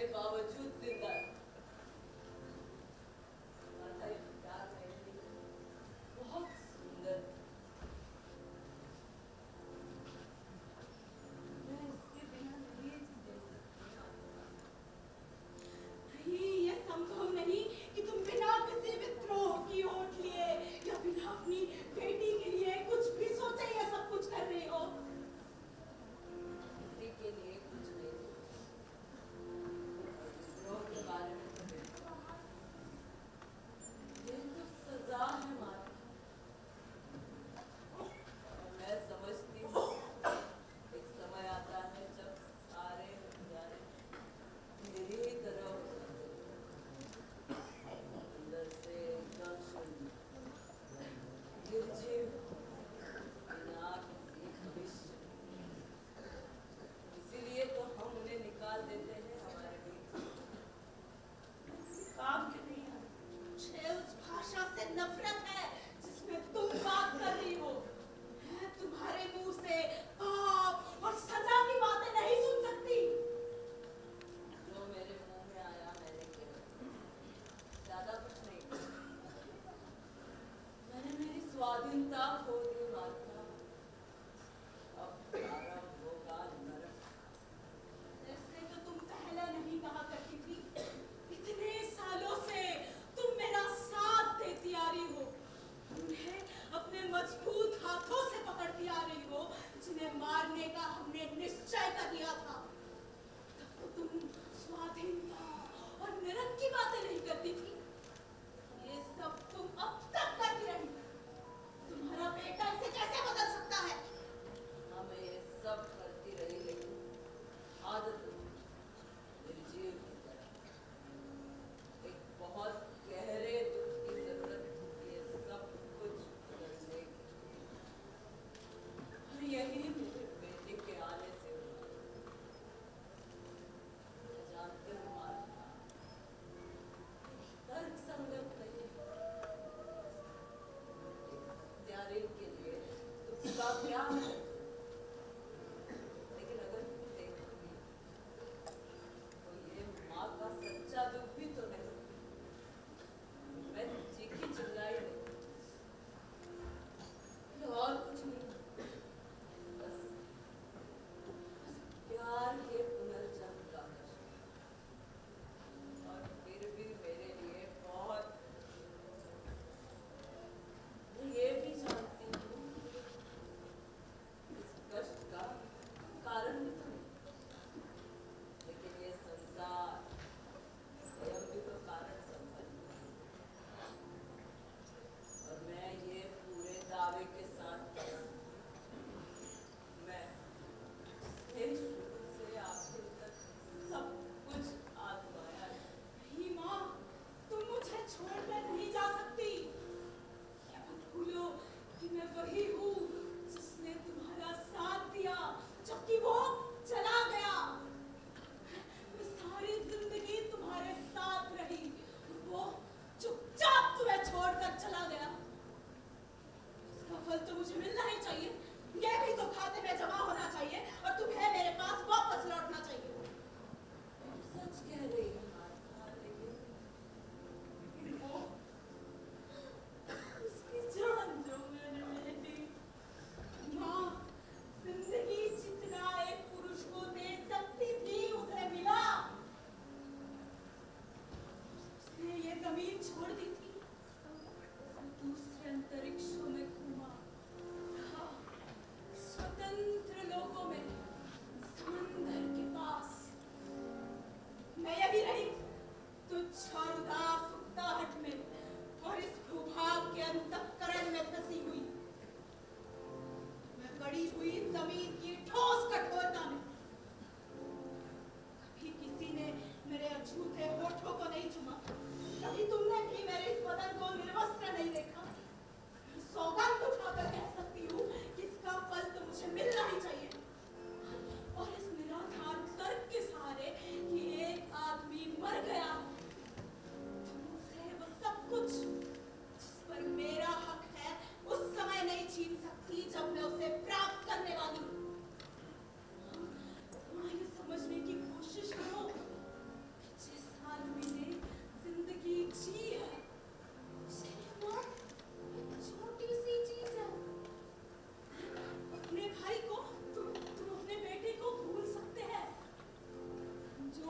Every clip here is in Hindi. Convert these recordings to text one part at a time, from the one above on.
के बावजूद जिंदा है। तुम्हारा ये प्यार मेरे लिए बहुत सुंदर है। मैं इसके बिना नहीं जी सकती। नहीं, ये संभव नहीं कि तुम बिना किसी विद्रोह की ओट लिए या बिना अपनी बेटी के लिए कुछ भी सोचे ये सब कुछ कर रही हो। किसी के लिए कुछ नहीं सोचा और विद्रोह के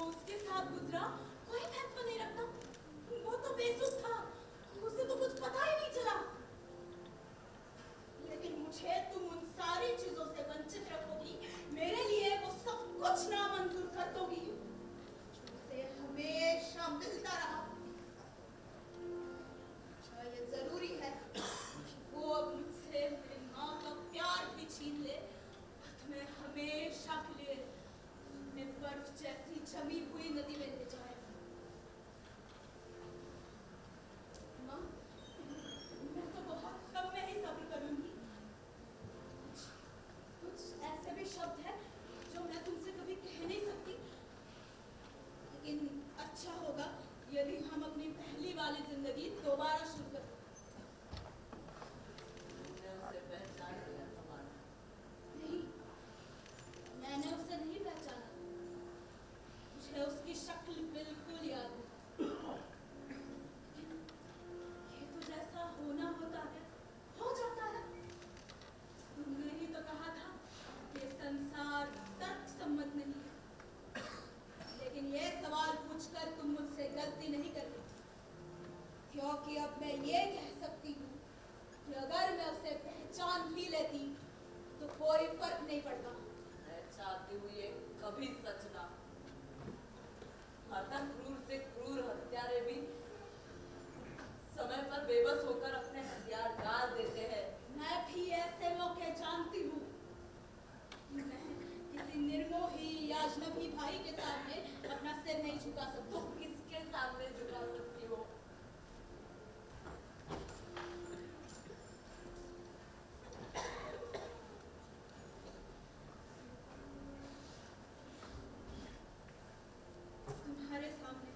जो उसके साथ गुजरा कोई महत्व नहीं रखता। वो तो बेसुध था, उसे तो कुछ पता ही नहीं चला। लेकिन मुझे तुम उन सारी चीजों से वंचित रखोगी, मेरे लिए वो सब कुछ नामंजूर कर दोगी उसे हमेशा मिलता रहा। क्या ये जरूरी है वो अब मुझसे मेरी माँ का प्यार भी छीन ले और तुम्हें हमेशा के लिए अपने बर्फ जैसी जमी हुई नदी में ले जाए? माँ, मैं तो बहुत कम में ही सब्र करूंगी। कुछ ऐसे भी शब्द हैं जो मैं तुमसे कभी कह नहीं सकती, लेकिन अच्छा होगा यदि हम अपनी पहली वाली जिंदगी दोबारा शुरू करें। तुमने उसे पहचान लिया हमारा? नहीं, मैंने उसे नहीं पहचाना। मुझे उसकी शक्ल बिल्कुल याद है। लेकिन ये तो जैसा होना होता है हो जाता है। तुमने ही तो कहा था कि संसार तर्क सम्मत नहीं है। लेकिन ये सवाल पूछकर तुम मुझसे गलती नहीं कर रही, क्योंकि अब मैं ये कह सकती हूँ कि अगर मैं उसे पहचान भी लेती तो कोई फर्क नहीं पड़ता। मैं चाहती हूँ ये कभी सच ना। हरदम क्रूर से क्रूर हत्यारे भी समय पर बेबस होकर अपने हथियार डाल देते हैं। मैं भी ऐसे मौके जानती हूँ। मैं किसी निर्मोही या अजनबी भाई के सामने अपना सिर नहीं झुका सकती। तुम किसके सामने झुका सकती हो? तुम्हारे सामने।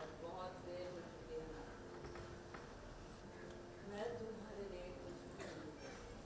अब बहुत देर हो चुकी है ना। मैं तुम्हारे लिए कुछ भी नहीं कर सकती।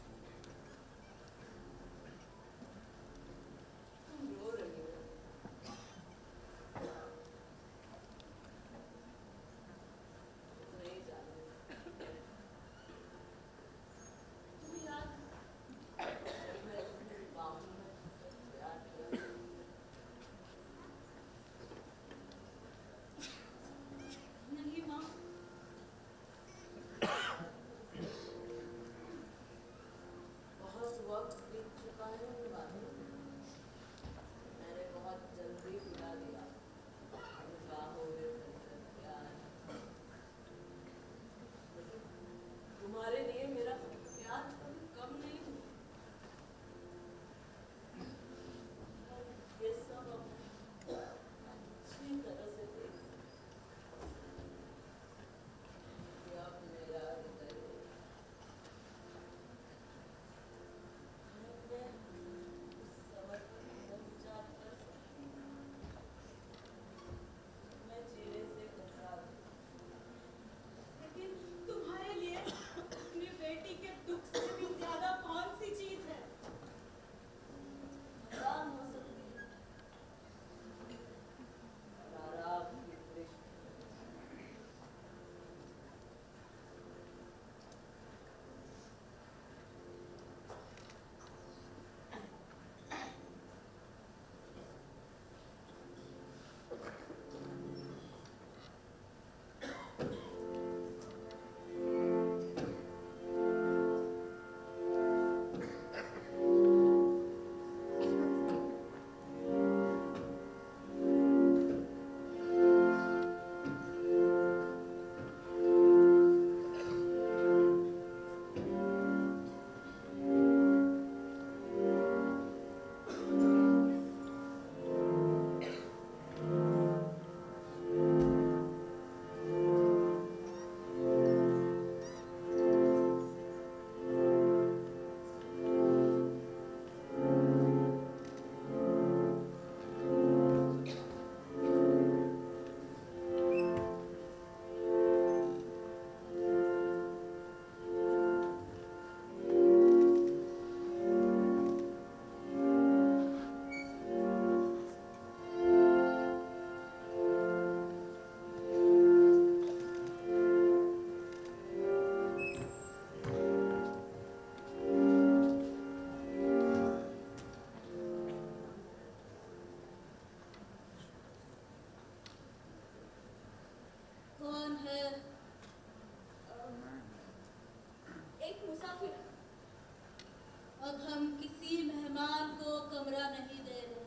किसी मेहमान को कमरा नहीं दे रहे।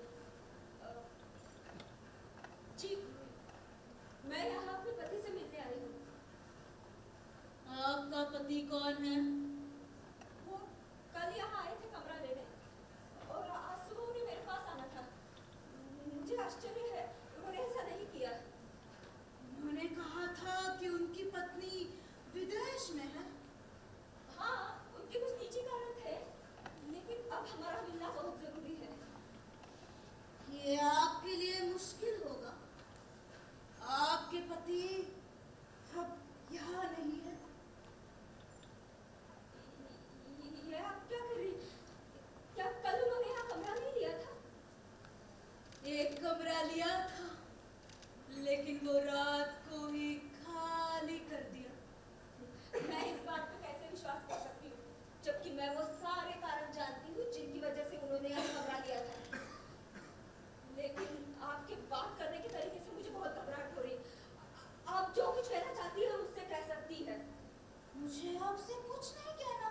जी, मैं यहाँ अपने पति से मिलने आई हूँ। आपका पति कौन है? वो कल यहाँ आए थे कमरा लेने और आज सुबह उन्हें मेरे पास आना था। मुझे आश्चर्य है उन्होंने ऐसा नहीं किया। उन्होंने कहा था कि उनकी पत्नी विदेश में है। हाँ, उनके कुछ निजी कारण थे, लेकिन अब हमारा मिलना बहुत जरूरी है। ये आपके लिए मुश्किल होगा। आपके पति अब यहाँ नहीं है। ये आप क्या कर रही? क्या कल उन्होंने यहाँ कमरा नहीं लिया था? एक कमरा लिया था, लेकिन वो रात को ही खाली कर दिया। मैं इस बात पर कैसे विश्वास कर सकती हूँ, जबकि मैं वो सारे कारण जानती हूँ जिनकी वजह से उन्होंने यहाँ कमरा लिया था। लेकिन आपके बात करने के तरीके से मुझे बहुत घबराहट हो रही। आप जो कुछ कहना चाहती है मुझसे कह सकती है। मुझे आपसे कुछ नहीं कहना,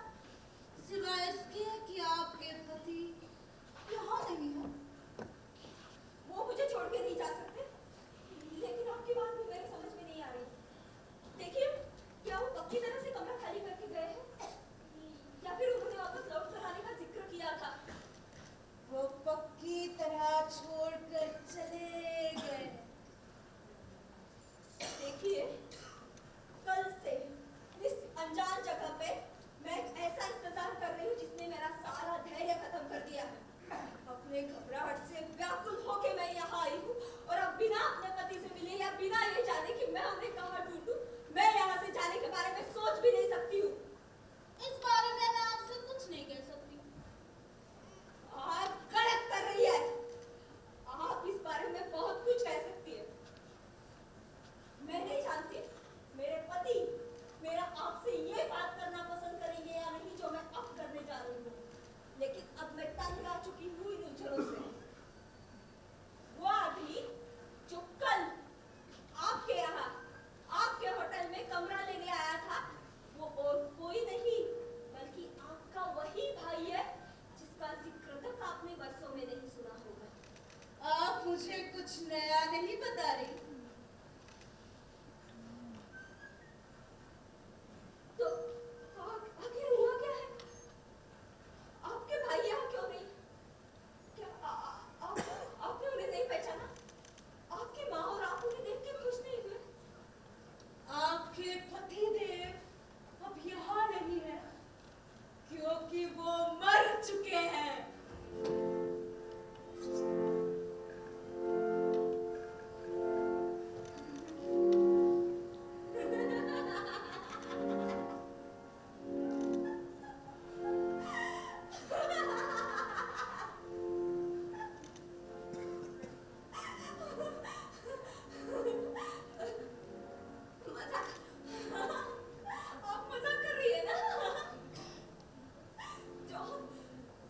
सिवाय इसके कि आपके पति यहाँ नहीं है। वो मुझे छोड़ के नहीं जा सकते, लेकिन आपकी बात भी मेरे समझ में नहीं आ रही। देखिए, क्या वो पक्की तरह से कमरा खाली करके गए हैं, या फिर उन्होंने वापस लौट कर आने का जिक्र किया था? वो पक्की तरह छोड़कर चले गए। देखिए, कल से इस अनजान जगह पे मैं एक ऐसा इंतजार कर रही हूँ जिसने मेरा सारा धैर्य खत्म कर दिया है। अपने घबराहट से व्याकुल होके मैं यहाँ आई हूँ, और अब बिना अपने पति से मिले या बिना ये जाने कि मैं उन्हें कहाँ ढूंढूं, मैं यहाँ से जाने के बारे में सोच भी नहीं सकती हूँ। इस बारे में मैं आपसे कुछ नहीं कह सकती। आप गलत कर रही है। आप इस बारे में बहुत कुछ कह सकती है। मैं नहीं जानती मेरे पति मेरा आपसे ये बात करना पसंद करेंगे या नहीं जो मैं अब करने जा रही हूँ, लेकिन अब मैं तंग आ चुकी हूँ इन उलझनों से। वो आदमी जो कल आपके यहाँ आपके होटल में कमरा लेने आया था, वो और कोई नहीं बल्कि आपका वही भाई है जिसका जिक्र तक आपने वर्षों में नहीं सुना होगा। आप मुझे कुछ नया नहीं बता रही। तो आखिर हुआ क्या है? आपके भाई यहाँ क्यों नहीं? क्या आपने उन्हें नहीं पहचाना? आपकी माँ और आप उन्हें देख के खुश नहीं हुए? आपके पति देव अब यहाँ नहीं है, क्योंकि वो मर चुके हैं। आप मजाक कर रही है ना?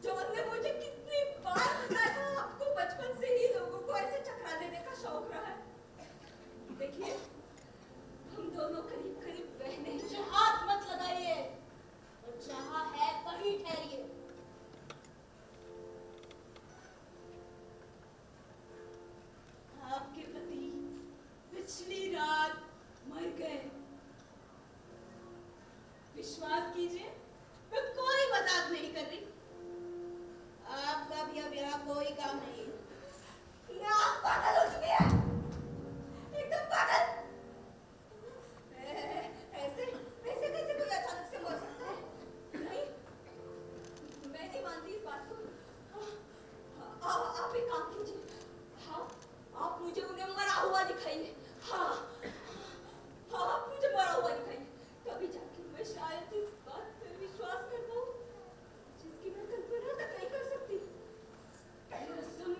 जॉन ने मुझे कितनी बार बताया था आपको बचपन से ही लोगों को ऐसे चकरा देने का शौक रहा है। देखिए, हम दोनों करीब करीब बहने हैं। मुझे हाथ मत लगाइए, और जहाँ है वहीं ठहरिए। आपके पति पिछली रात मर गए। विश्वास कीजिए, मैं कोई मजाक नहीं कर रही। आपका भी अब यहाँ कोई काम नहीं है। आप पागल हो चुकी है, एकदम पागल। ऐसे ऐसे कैसे कोई अचानक से मर सकता है? नहीं, मैं नहीं मानती इस बात को। आप एक काम कीजिए। हाँ, आप मुझे उन्हें मरा हुआ दिखाइए। हाँ, आप मुझे मरा हुआ दिखाइए। कभी जाके मैं शायद इस बात पे विश्वास कर पाऊँ जिसकी मैं कल्पना तक नहीं कर सकती। सुन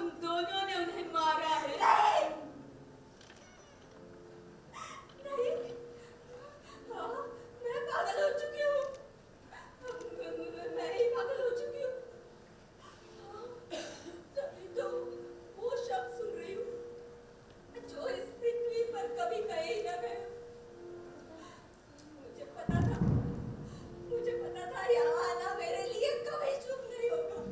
हम दोनों ने उन्हें मारा है। नहीं नहीं, हाँ, मैं पागल हो चुकी हूँ। मैं ही पागल हो चुकी हूँ। हाँ, तभी तो वो शब्द सुन रही हूँ जो इस पृथ्वी पर कभी कहे ही न गए। मुझे पता था यहाँ आना मेरे लिए कभी शुभ नहीं होगा,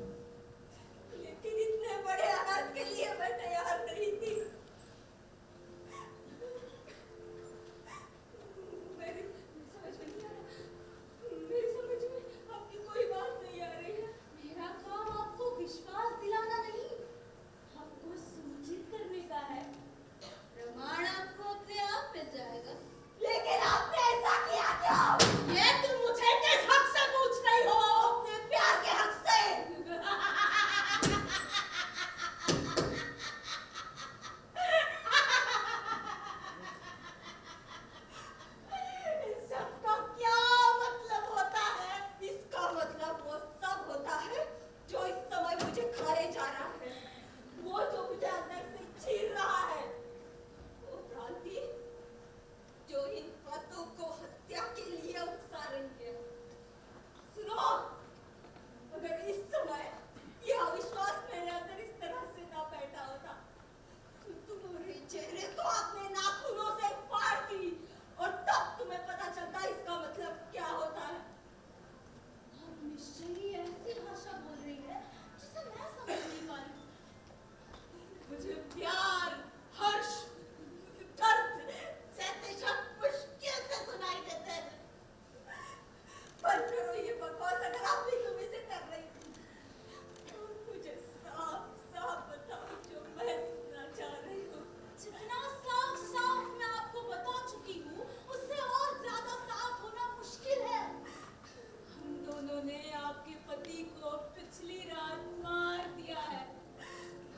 लेकिन इतने बड़े अनर्थ के लिए मैं तैयार नहीं थी। मेरी समझ में नहीं आ रहा, मेरी समझ में आपकी कोई बात नहीं आ रही है। मेरा काम आपको विश्वास दिलाना नहीं, आपको सूचित करने का है। प्रमाण आपको अपने आप मिल जाएगा। लेकिन आपने ऐसा किया क्यों? ये तुम मुझे किस हक से पूछ रही हो? अपने प्यार के हक से। इस शब्द का क्या मतलब होता है? इसका मतलब वो सब होता है जो इस समय मुझे खाए जा रहा है, वो जो मुझे अंदर से छीन रहा है, वो भ्रांति जो इन बातों को हत्या के लिए उकसा रही है। सुनो, अगर इस समय यह अविश्वास मेरे अंदर इस तरह से ना बैठा होता तो तुम्हारे चेहरे को अपने नाखूनों से फाड़ती और तब तुम्हें पता चलता इसका मतलब क्या होता है। आप निश्चय ही ऐसी भाषा बोल रही है जिसे मैं समझ नहीं पा रही। मुझे प्यार, हर्ष, दर्द जैसे शब्द मुश्किल से सुनाई देते हैं। बंद करो ये बकवास, अगर आप भी तुम इसे कर रही थी। और मुझे साफ साफ बताओ जो मैं सुनना चाह रही हूँ। जितना साफ साफ मैं आपको बता चुकी हूँ, उससे और ज्यादा साफ होना मुश्किल है। हम दोनों ने आपके पति को पिछली रात मार दिया है,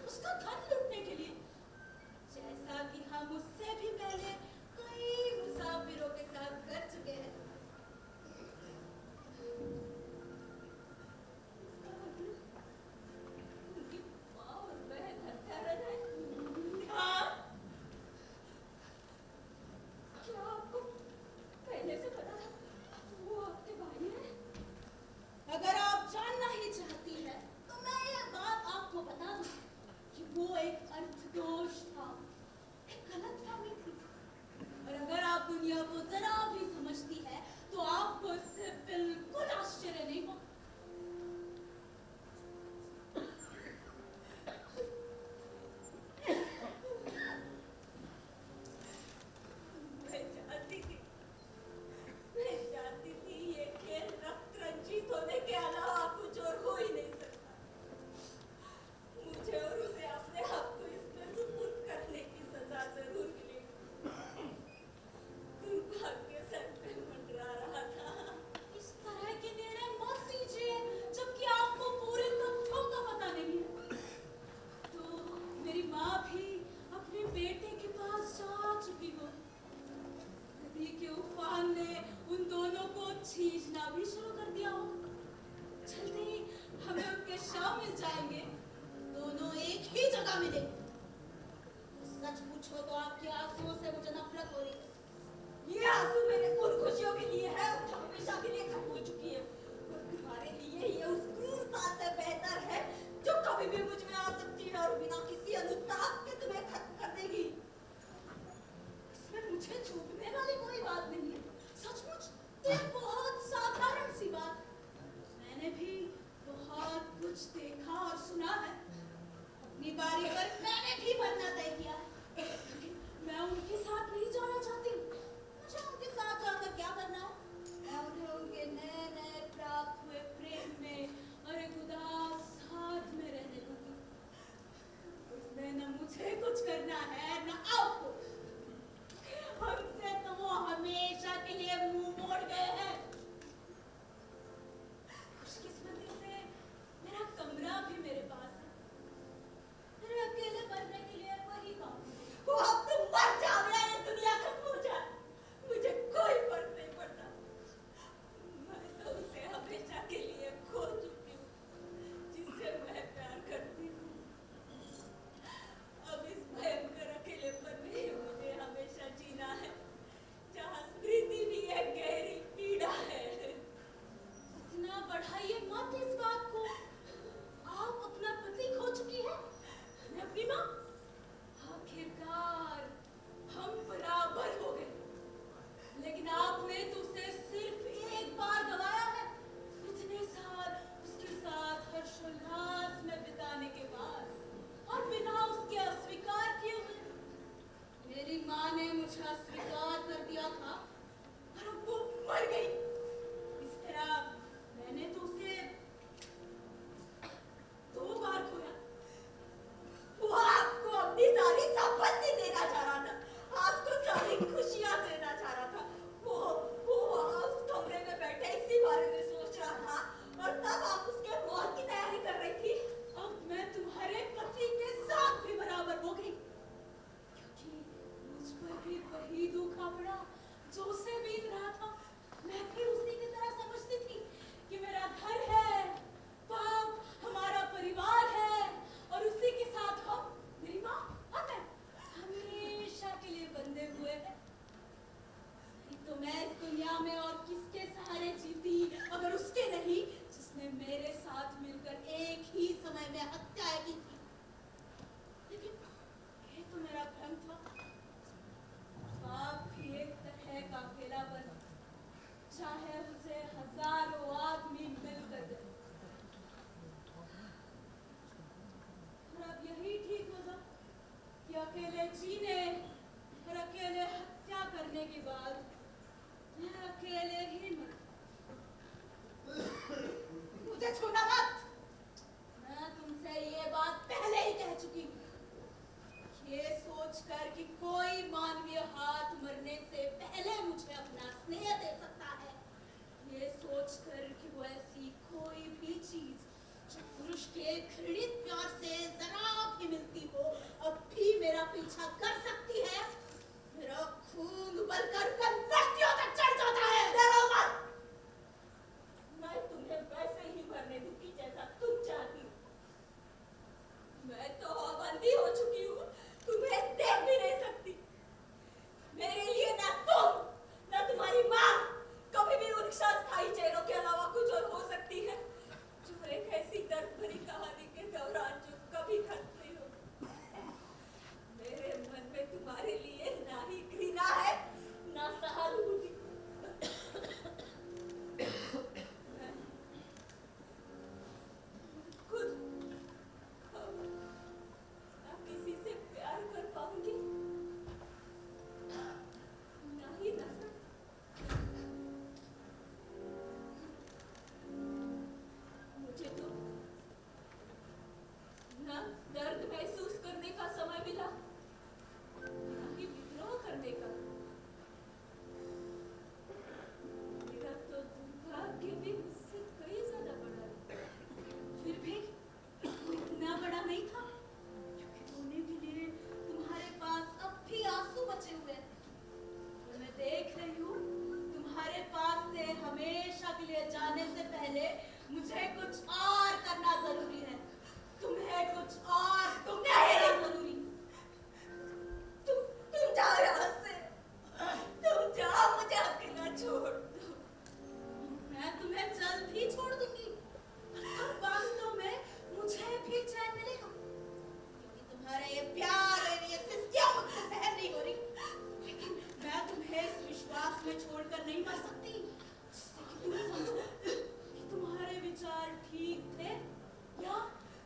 उसका धन लूटने के लिए, जैसा कि हम उससे भी पहले कई मुसाफिरों के साथ कर चुके हैं। इसका मतलब उनकी माँ और बहन हत्यारन है। हाँ, क्या आपको पहले से पता था वो आपके भाई हैं? अगर आप जानना ही चाहती है तो मैं ये बात आपको बता दूं कि वो एक अर्थदोष था, एक गलतफहमी थी। और अगर आप दुनिया को जरा भी समझती है तो आपको इससे बिल्कुल आश्चर्य नहीं होगा। मैं जानती थी ये खेल रक्त रंजित होने के अलावा कुछ और हो ही नहीं सकता। मुझे और उसे अपने आप को इसमें सुपुर्द करने की सजा जरूर मिलेगी। दुर्भाग्य सर पे मंडरा रहा था। इस तरह के निर्णय मत लीजिए जबकि आपको पूरे तथ्यों का पता नहीं है। तो मेरी माँ भी अपने बेटे के पास जा चुकी हो। नदी के उफान ने उन दोनों को छींचना भी शुरू कर दिया हो। जल्दी ही हमें उनके शव मिल जाएंगे, दोनों एक ही जगह मिलेंगे। सच पूछो तो आपके आंसुओं से मुझे नफरत हो रही है। ये आंसू मेरे उन खुशियों के लिए है जो हमेशा के लिए खत्म हो चुकी है, और तुम्हारे लिए ये उस क्रूरता से बेहतर है जो कभी भी मुझ में आ सकती है और बिना किसी अनुताप के तुम्हें खत्म कर देगी। इसमें मुझे चूकने वाली कोई बात नहीं है। सचमुच ये बहुत साधारण सी बात है। मैंने भी बहुत कुछ देखा और सुना है। अपनी बारी पर मैंने भी मरना तय किया है, लेकिन मैं उनके साथ नहीं जाना चाहती। मुझे उनके साथ जाकर क्या करना है? मैं उन्हें उनके नए नए घृणित प्यार से जरा भी मिलती हो, अब भी मेरा पीछा कर सकती है। मेरा खून उबलकर कनपट्टियों तक चढ़ जाता है। डरो मत, मैं तुम्हें वैसे ही मरने दूंगी जैसा तुम चाहती हो। मैं तो अब अंधी हो चुकी हूँ, तुम्हें देख भी नहीं सकती। मेरे लिए ना तुम ना तुम्हारी माँ कभी भी उन अस्थायी चेहरों के अलावा कुछ और हो सकती है, जो एक ऐसी दर्द भरी कहानी के दौरान जो कभी खत्म नहीं होगी। मेरे मन में तुम्हारे लिए ना ही घृणा है ना सहानुभूति। मैं खुद अब ना किसी से प्यार कर पाऊंगी, ना ही नफरत। मुझे तो ना दर्द महसूस करने का समय मिला, ना ही विद्रोह करने का। मेरा तो दुर्भाग्य भी मुझसे कई ज्यादा बड़ा है। फिर भी वो इतना बड़ा नहीं था, क्योंकि रोने के लिए तुम्हारे पास अब भी आंसू बचे हुए हैं। और मैं देख रही हूँ, तुम्हारे पास से हमेशा के लिए जाने से पहले मुझे कुछ और करना जरूरी है। तुम्हें कुछ और करना जरूरी। तुम जाओ यहाँ से, तुम जाओ, मुझे अकेला छोड़ दो। मैं तुम्हें जल्द ही छोड़ दूंगी। और वास्तव में मुझे भी चैन मिलेगा, क्योंकि तुम्हारा ये प्यार और ये सिस्टियाँ मुझसे सहन नहीं हो रही। लेकिन मैं तुम्हें इस विश्वास में छोड़कर नहीं मर सकती, जिससे कि तुम समझो कि तुम्हारे विचार ठीक थे, या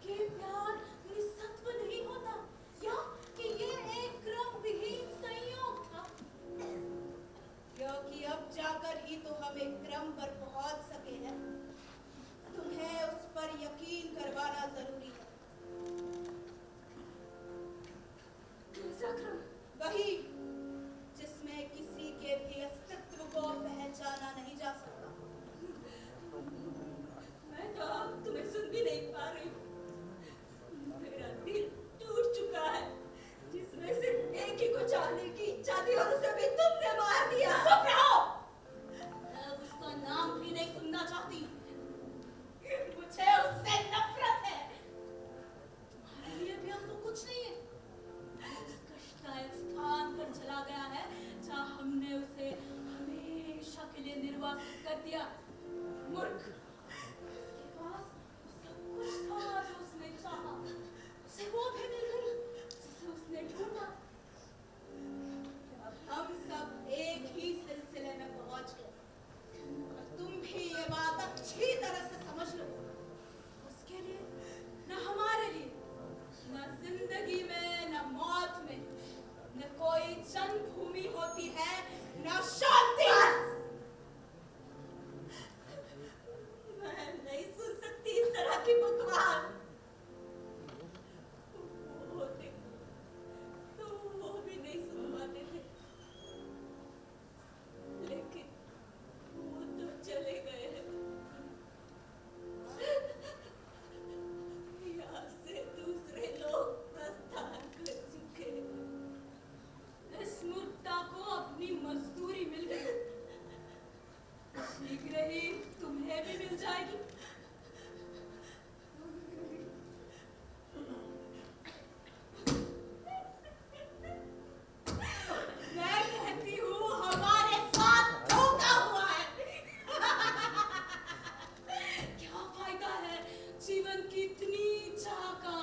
कि प्यार निस्सत्व नहीं होता, या कि ये एक क्रम विहीन संयोग था। क्योंकि अब जाकर ही तो हम एक क्रम पर पहुंच सके हैं। तुम्हें उस पर यकीन करवाना जरूरी है। कैसा क्रम? वही जिसमें किसी के भी अस्तित्व को पहचाना नहीं जा सकता। मैं तो अब तुम्हें सुन भी नहीं पा रही हूँ। मेरा दिल टूट चुका है, जिसमें सिर्फ एक ही को चाहने की इच्छा थी और उसे भी तुमने मार दिया। चुप रहो! मैं अब उसका नाम भी नहीं सुनना चाहती। मुझे उससे नफरत है। तुम्हारे लिए भी अब वो कुछ नहीं है। उस कष्टदायक स्थान पर चला गया है, जहाँ हमने उसे हमेशा के लिए निर्वासित कर दिया। मूर्ख! उसके पास सब कुछ था जो उसने चाहा। उसे वो भी मिल गई जिसे उसने ढूंढा। अब हम सब एक ही सिलसिले में पहुंच गए, और तुम भी ये बात अच्छी तरह से समझ लो। उसके लिए न हमारे लिए, न जिंदगी में न मौत में, न कोई जन्मभूमि होती है, न शांति। मैं नहीं सुन सकती इस तरह की बकवास। वो होते तो वो भी नहीं सुन पाते थे, लेकिन वो तो चले गए हैं। यहाँ से दूसरे लोग प्रस्थान कर चुके हैं। इस मूर्खता को अपनी मजदूरी मिल गई। शीघ्र ही तुम्हें भी मिल जाएगी। मैं कहती हूँ, हमारे साथ धोखा हुआ है। क्या फायदा है जीवन की इतनी चाह का,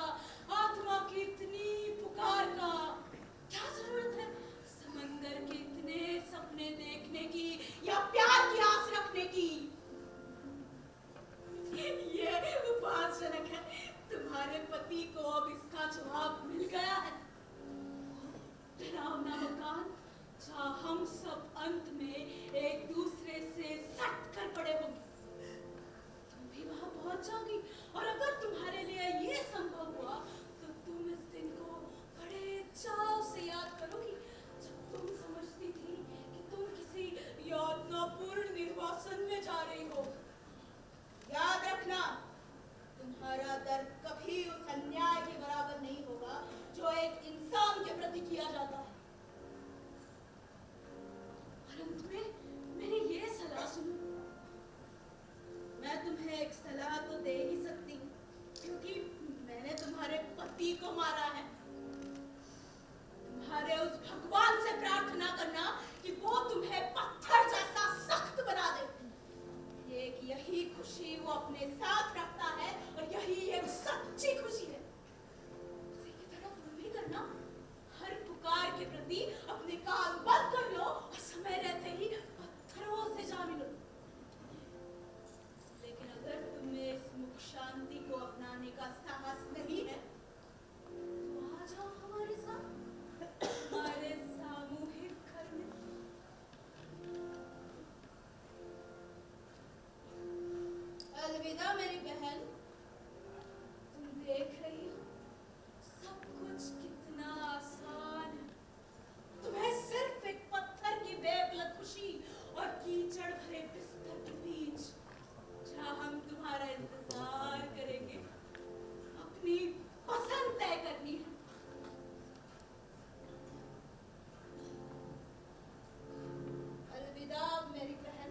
आत्मा की इतनी पुकार का? क्या जरूरत है समंदर के इतने सपने देखने की, या प्यार की आस रखने की? ये उपहासजनक है। तुम्हारे पति को अब इसका जवाब मिल गया है। डरावना मकान, जहाँ हम सब अंत में एक दूसरे से सट कर पड़े होंगे। तुम भी वहां पहुंच जाओगी, और अगर तुम्हारे लिए ये संभव हुआ, तो तुम इस दिन को बड़े चाव से याद करोगी, जब तुम समझती थी कि तुम किसी यातनापूर्ण निर्वासन में जा रही हो। याद रखना, तुम्हारा दर्द कभी अन्याय के बराबर नहीं होगा जो एक इंसान के प्रति किया जाता है। और अंत में मेरी ये सलाह सुनो। मैं तुम्हें एक सलाह तो दे ही सकती हूँ क्योंकि मैंने तुम्हारे पति को मारा है। तुम्हारे उस भगवान से प्रार्थना करना कि वो तुम्हें पत्थर जैसा सख्त बना दे। एक यही खुशी वो अपने साथ रखता है और यही एक सच्ची खुशी है। उसी की तरह तुम भी करना। हर पुकार के प्रति अपने कान बंद कर लो और समय रहते ही पत्थरों से जा मिलो। लेकिन अगर तुम्हें इस मुख शांति को अपनाने का साहस नहीं है तो आ जाओ हमारे साथ, हमारे सामूहिक घर में। अलविदा मेरी बहन। तुम देख रही हो सब कुछ कितना आसान है। तुम्हें सिर्फ एक पत्थर की बेबलत खुशी और कीचड़ भरे बिस्तर के बीच जहां हम तुम्हारा इंतजार करेंगे अपनी पसंद तय करनी है। अलविदा मेरी बहन।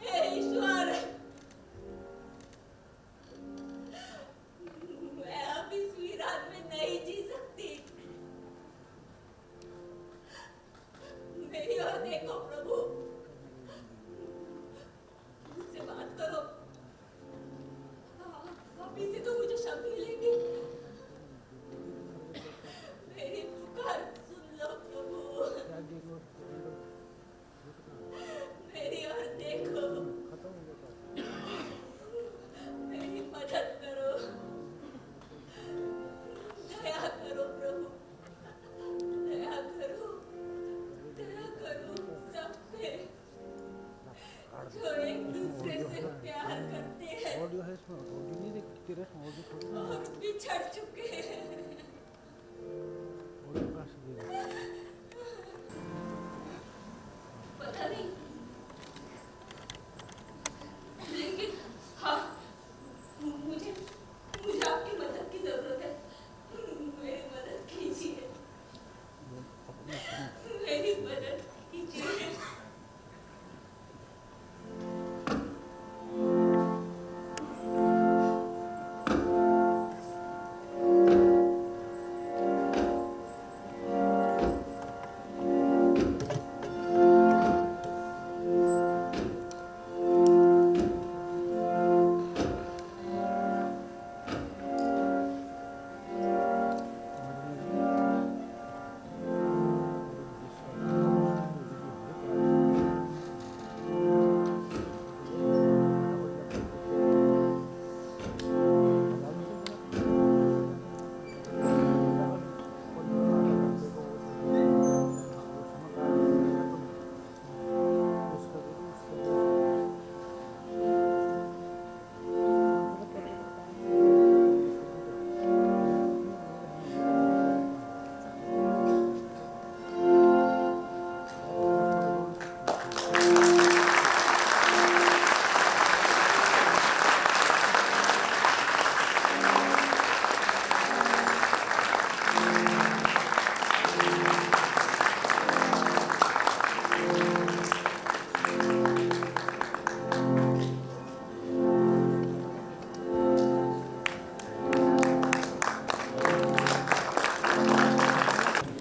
हे ईश्वर, मैं अब इस वीरान में नहीं जी सकती। मेरी ओर देखो प्रभु, मुझसे बात करो। अभी से तो मुझे शब्द मिलेंगे। मेरी पुकार सुन लो प्रभु, मेरी ओर देखो, मेरी मदद करो, दया करो प्रभु, दया करो, दया करो सब पे जो एक दूसरे से प्यार करते हैं ऑडियो है इसमें, ऑडियो नहीं देखती रहे, ऑडियो थोड़ी और बिछड़ चुके हैं। ऑडियो कहाँ से देगा? पता नहीं, लेकिन हाँ, मुझे मुझे आपकी मदद की जरूरत है। मेरी मदद कीजिए, मेरी मदद कीजिए।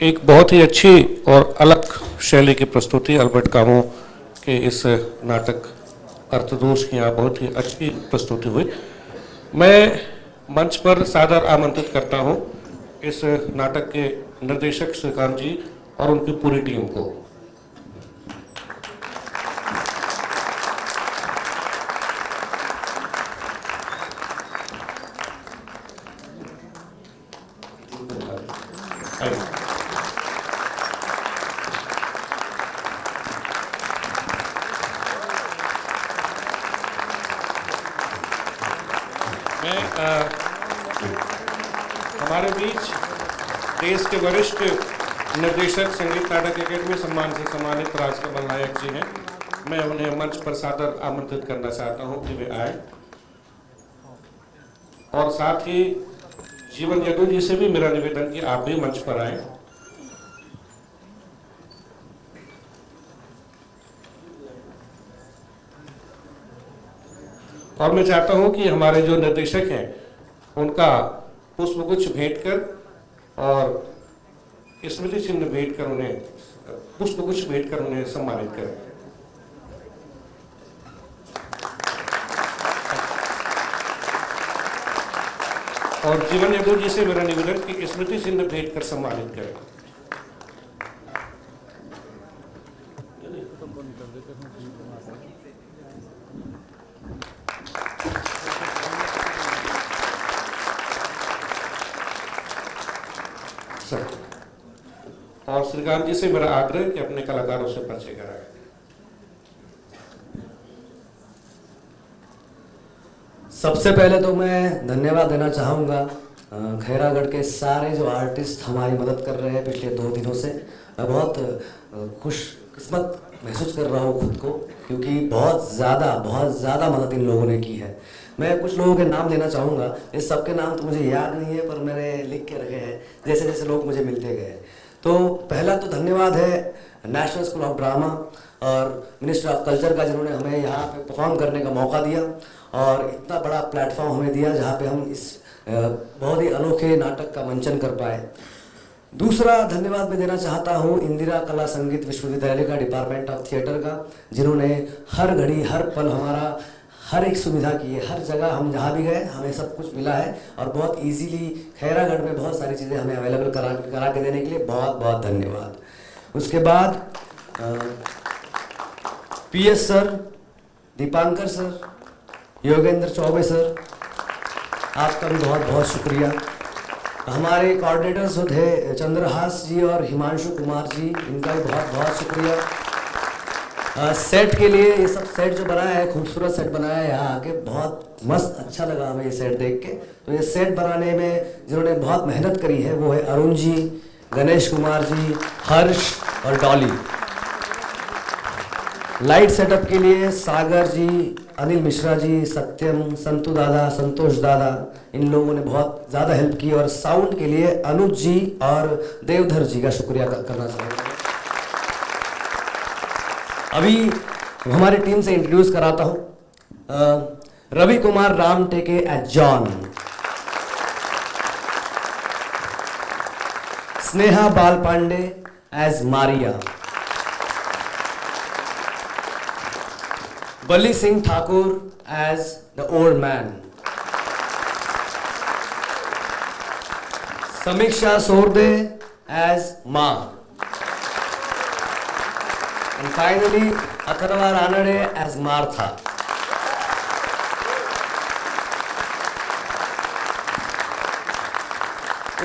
एक बहुत ही अच्छी और अलग शैली की प्रस्तुति अल्बर्ट कामू के इस नाटक अर्थदोष की यहाँ बहुत ही अच्छी प्रस्तुति हुई। मैं मंच पर सादर आमंत्रित करता हूँ इस नाटक के निर्देशक श्रीकांत जी और उनकी पूरी टीम को। मैं हमारे बीच देश के वरिष्ठ निर्देशक संगीत नाटक अकेडमी सम्मान से सम्मानित राजकमल नायक जी हैं। मैं उन्हें मंच पर सादर आमंत्रित करना चाहता हूं कि वे आए, और साथ ही जीवन यदु जी से भी मेरा निवेदन कि आप भी मंच पर आए। और मैं चाहता हूं कि हमारे जो निर्देशक हैं उनका पुष्पगुच्छ भेंट कर और स्मृति चिन्ह भेंट कर उन्हें पुष्पगुच्छ भेंट कर उन्हें सम्मानित करें। और जीवन यदु जी से मेरा निवेदन कि स्मृति चिन्ह भेंट कर सम्मानित करें। सर, और श्रीकांत जी से मेरा आग्रह कि अपने कलाकारों से परिचय कराएं। सबसे पहले तो मैं धन्यवाद देना चाहूँगा खैरागढ़ के सारे जो आर्टिस्ट हमारी मदद कर रहे हैं पिछले 2 दिनों से। मैं बहुत खुशकिस्मत महसूस कर रहा हूँ खुद को, क्योंकि बहुत ज़्यादा मदद इन लोगों ने की है। मैं कुछ लोगों के नाम लेना चाहूँगा। इस सबके नाम तो मुझे याद नहीं है, पर मैंने लिख के रखे हैं जैसे जैसे लोग मुझे मिलते गए। तो पहला तो धन्यवाद है नेशनल स्कूल ऑफ ड्रामा और मिनिस्टर ऑफ कल्चर का, जिन्होंने हमें यहाँ पे परफॉर्म करने का मौका दिया और इतना बड़ा प्लेटफॉर्म हमें दिया जहाँ पे हम इस बहुत ही अनोखे नाटक का मंचन कर पाए। दूसरा धन्यवाद मैं देना चाहता हूँ इंदिरा कला संगीत विश्वविद्यालय का, डिपार्टमेंट ऑफ थिएटर का, जिन्होंने हर घड़ी हर पल हमारा हर एक सुविधा की है। हर जगह हम जहाँ भी गए हमें सब कुछ मिला है और बहुत इजीली खैरागढ़ में बहुत सारी चीज़ें हमें अवेलेबल करा के देने के लिए बहुत बहुत धन्यवाद। उसके बाद PS sir, Dipankar sir, Yogendra Choubey sir, आपका भी बहुत बहुत शुक्रिया। हमारे कोऑर्डिनेटर्स जो थे चंद्रहास जी और हिमांशु कुमार जी, इनका भी बहुत बहुत शुक्रिया। सेट के लिए ये सब सेट जो बनाया है, खूबसूरत सेट बनाया है, यहाँ आके बहुत मस्त अच्छा लगा हमें ये सेट देख के। तो ये सेट बनाने में जिन्होंने बहुत मेहनत करी है वो है अरुण जी, गणेश कुमार जी, हर्ष और डॉली। लाइट सेटअप के लिए सागर जी, अनिल मिश्रा जी, सत्यम, संतू दादा, संतोष दादा, इन लोगों ने बहुत ज़्यादा हेल्प की। और साउंड के लिए अनुज जी और देवधर जी का शुक्रिया करना चाहूँगा। अभी हमारी टीम से इंट्रोड्यूस कराता हूँ रवि कुमार राम टेके as John, Sneha Bal Pandey as Maria, Bali Singh Thakur as the old man, Samiksha Sorde as maa, and finally Atharva Ranade as Martha.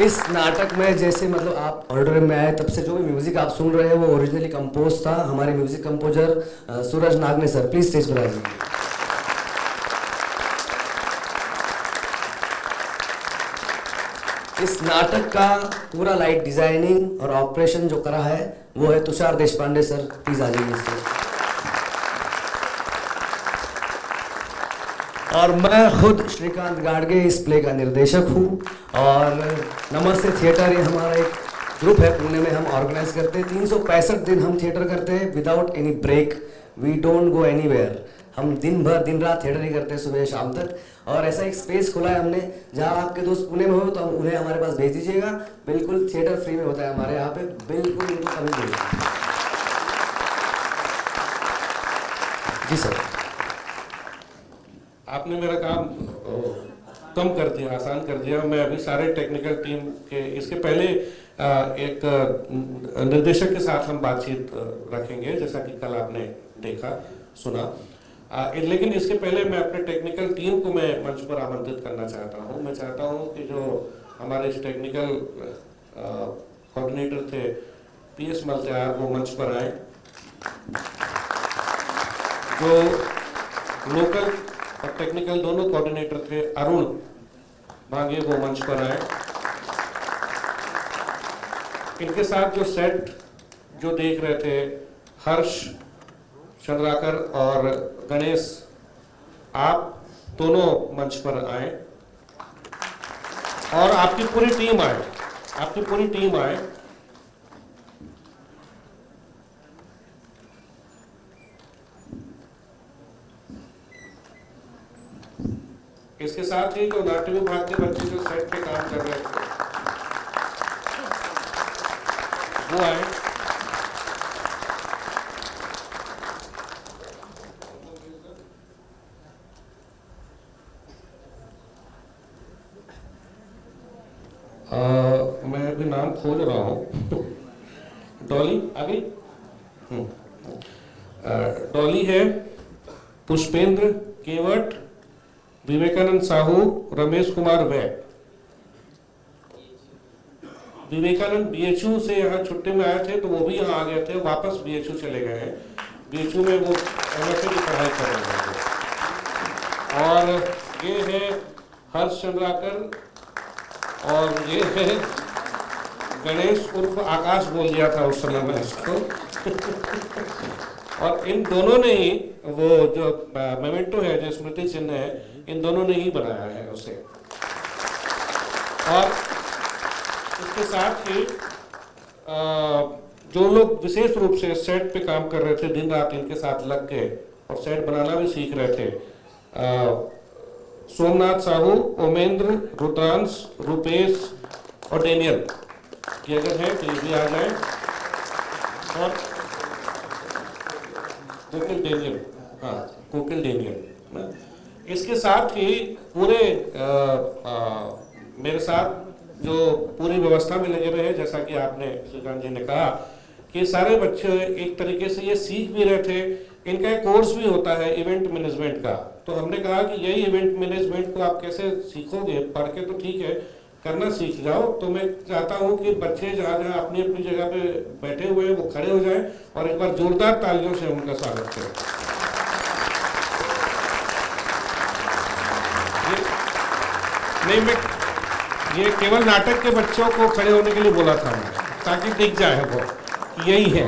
इस नाटक में जैसे मतलब आप ऑर्डर में आए तब से जो भी म्यूजिक आप सुन रहे हैं वो ओरिजिनली कंपोज था हमारे music composer Suraj नागने sir. Please stage पर आ जाइए। इस नाटक का पूरा लाइट डिजाइनिंग और ऑपरेशन जो करा है वो है तुषार देशपांडे सर। प्लीज आ जाइए स्टेज। और मैं खुद श्रीकांत गाडगे इस प्ले का निर्देशक हूँ। और नमस्ते थिएटर ये हमारा एक ग्रुप है, पुणे में हम ऑर्गेनाइज करते हैं। 365 दिन हम थिएटर करते हैं without any break. We don't go anywhere. हम दिन रात थिएटर ही करते हैं, सुबह शाम तक। और ऐसा एक स्पेस खोला है हमने, जहाँ आपके दोस्त पुणे में हो तो हम उन्हें हमारे पास भेज दीजिएगा। बिल्कुल थिएटर फ्री में होता है हमारे यहाँ पे, बिल्कुल उनको कभी भेजिए। जी सर। आपने मेरा काम कम कर दिया, आसान कर दिया। मैं अभी सारे टेक्निकल टीम के इसके पहले एक निर्देशक के साथ हम बातचीत रखेंगे, जैसा कि कल आपने देखा सुना। लेकिन इसके पहले मैं अपने टेक्निकल टीम को मैं मंच पर आमंत्रित करना चाहता हूं। मैं चाहता हूं कि जो हमारे इस टेक्निकल कोऑर्डिनेटर थे PS मलत्यार, वो मंच पर आए। जो लोकल और टेक्निकल दोनों कोऑर्डिनेटर थे अरुण मांगे वो मंच पर आए। इनके साथ जो सेट जो देख रहे थे, हर्ष, चंद्राकर और गणेश, आप दोनों मंच पर आए और आपकी पूरी टीम आए, आपकी पूरी टीम आए। इसके साथ ही जो नाट्य विभाग के बच्चे जो सेट पे काम कर रहे थे वो आए। मैं अभी नाम खोज रहा हूँ। डॉली आ गई? डॉली है, पुष्पेंद्र केवट, विवेकानंद साहू, रमेश कुमार वैद। विवेकानंद बीएचयू से यहाँ छुट्टी में आए थे तो वो भी यहाँ आ गए थे, वापस बीएचयू चले गए हैं। बीएचयू में वो एमएसए की पढ़ाई कर रहे हैं। और ये है हर्ष चंद्राकर और ये है गणेश उर्फ आकाश, बोल दिया था उस समय में इसको। और इन दोनों ने ही वो जो मेमेंटो है, जो स्मृति चिन्ह है, इन दोनों ने ही बनाया है उसे। और इसके साथ ही जो लोग विशेष रूप से सेट पे काम कर रहे थे, दिन रात इनके साथ लग के और सेट बनाना भी सीख रहे थे, सोमनाथ साहू, ओमेंद्र, रुद्रांश, रुपेश और डेनियल, ये अगर है तो ये भी आ जाए। और कोकिल डेनियल, हाँ कोकिल डेनियल। इसके साथ ही पूरे मेरे साथ जो पूरी व्यवस्था में लगे रहे, जैसा कि आपने श्रीकांत जी ने कहा कि सारे बच्चे एक तरीके से ये सीख भी रहे थे। इनका एक कोर्स भी होता है इवेंट मैनेजमेंट का, तो हमने कहा कि यही इवेंट मैनेजमेंट को आप कैसे सीखोगे, पढ़ के तो ठीक है, करना सीख जाओ। तो मैं चाहता हूं कि बच्चे जहाँ जहाँ अपनी अपनी जगह पे बैठे हुए हैं वो खड़े हो जाएं और एक बार जोरदार तालियों से उनका स्वागत करें। मैं ये केवल नाटक के बच्चों को खड़े होने के लिए बोला था मैं, ताकि दिख जाए वो यही है।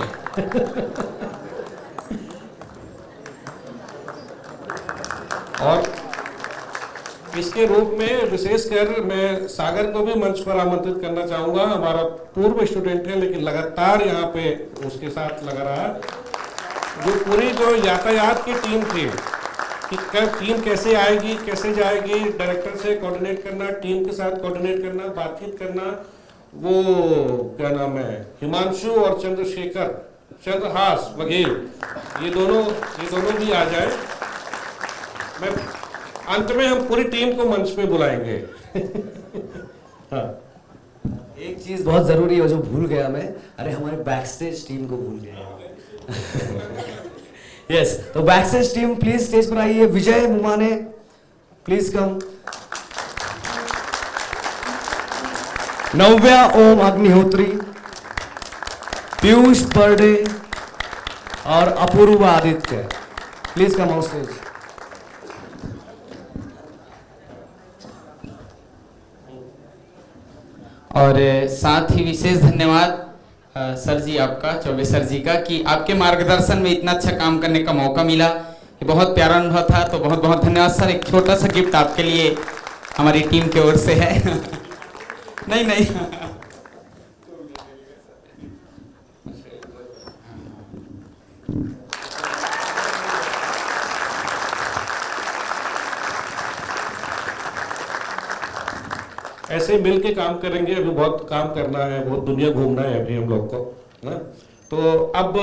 और इसके रूप में विशेषकर मैं सागर को भी मंच पर आमंत्रित करना चाहूंगा। हमारा पूर्व स्टूडेंट है लेकिन लगातार यहाँ पे उसके साथ लगा रहा। जो पूरी जो यातायात की टीम थी कि कब टीम कैसे आएगी, कैसे जाएगी, डायरेक्टर से कोऑर्डिनेट करना, टीम के साथ कोऑर्डिनेट करना, बातचीत करना, वो क्या नाम है, हिमांशु और चंद्रशेखर, चंद्रहास वगैरह, ये दोनों भी आ जाए। मैं अंत में हम पूरी टीम को मंच पे बुलाएंगे। हाँ। एक चीज बहुत जरूरी है जो भूल गया मैं, अरे हमारे बैकस्टेज टीम को भूल गया। यस, तो बैकस्टेज टीम प्लीज स्टेज पर आइए। Vijay Mumane please come. नव्या ओम अग्निहोत्री, पीयूष बर्डे और Apurva Aditya please come on stage. और साथ ही विशेष धन्यवाद सर जी आपका, चौबे सर जी का, कि आपके मार्गदर्शन में इतना अच्छा काम करने का मौका मिला। ये बहुत प्यारा अनुभव था, तो बहुत बहुत धन्यवाद सर। एक छोटा सा गिफ्ट आपके लिए हमारी टीम की ओर से है। नहीं ऐसे मिल के काम करेंगे। अभी बहुत काम करना है, बहुत दुनिया घूमना है अभी हम लोग को ना। तो अब